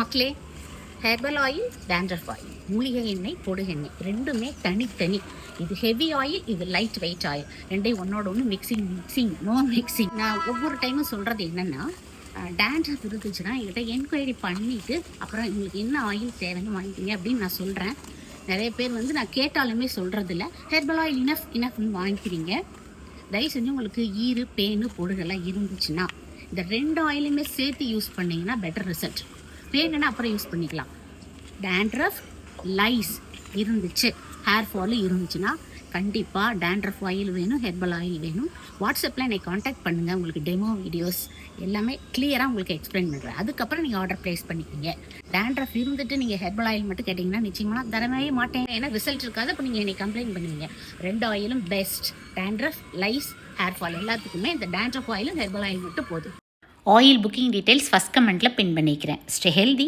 மக்களே, herbal oil, dandruff oil, மூலிகை எண்ணெய், பொடுகு எண்ணெய் ரெண்டுமே தனித்தனி. இது ஹெவி ஆயில், இது லைட் வெயிட் ஆயில். ரெண்டையும் ஒன்னோட ஒன்று மிக்சிங் நோ மிக்சிங். நான் ஒவ்வொரு டைமும் சொல்கிறது என்னென்னா, டேண்ட்ரஃப் இருந்துச்சுன்னா என்கிட்ட என்கொயரி பண்ணிவிட்டு அப்புறம் உங்களுக்கு என்ன ஆயில் தேவைன்னு வாங்கிக்கிங்க அப்படின்னு நான் சொல்கிறேன். நிறைய பேர் நான் கேட்டாலுமே சொல்கிறதில்ல. ஹெர்பல் ஆயில் இனஃப்னு வாங்கிக்கிறீங்க. தயவு செஞ்சு உங்களுக்கு ஈறு, பேனு, பொடுகெல்லாம் இருந்துச்சுன்னா இந்த ரெண்டு ஆயிலுமே சேர்த்து யூஸ் பண்ணிங்கன்னா பெட்டர் ரிசல்ட். வேணுன்னா அப்புறம் யூஸ் பண்ணிக்கலாம். டேண்ட்ரஃப், லைஸ் இருந்துச்சு, ஹேர் ஃபால் இருந்துச்சுன்னா கண்டிப்பாக டேண்ட்ரஃப் ஆயில் வேணும், ஹெர்பல் ஆயில் வேணும். வாட்ஸ்அப்பில் என்னை காண்டாக்ட் பண்ணுங்கள். உங்களுக்கு டெமோ வீடியோஸ் எல்லாமே கிளியராக உங்களுக்கு எக்ஸ்பிளைன் பண்ணுறேன். அதுக்கப்புறம் நீங்கள் ஆர்டர் ப்ளேஸ் பண்ணிக்கிங்க. டேண்ட்ரஃப் இருந்துட்டு நீங்கள் ஹெர்பல் ஆயில் மட்டும் கேட்டிங்கன்னா நிச்சயமாக தரவே மாட்டேன். ஏன்னா ரிசல்ட் இருக்காது. அப்போ நீங்கள் என்னை கம்ப்ளைண்ட் பண்ணுவீங்க. ரெண்டு ஆயிலும் best. Dandruff, lies, hair fall எல்லாத்துக்குமே இந்த டேண்ட்ரஃப் ஆயிலும் ஹெர்பல் ஆயில் மட்டும் போதும். ஆயில் புக்கிங் டீட்டெயில்ஸ் ஃபஸ்ட் கமெண்ட்டில் பின் பண்ணிக்கிறேன். Stay healthy.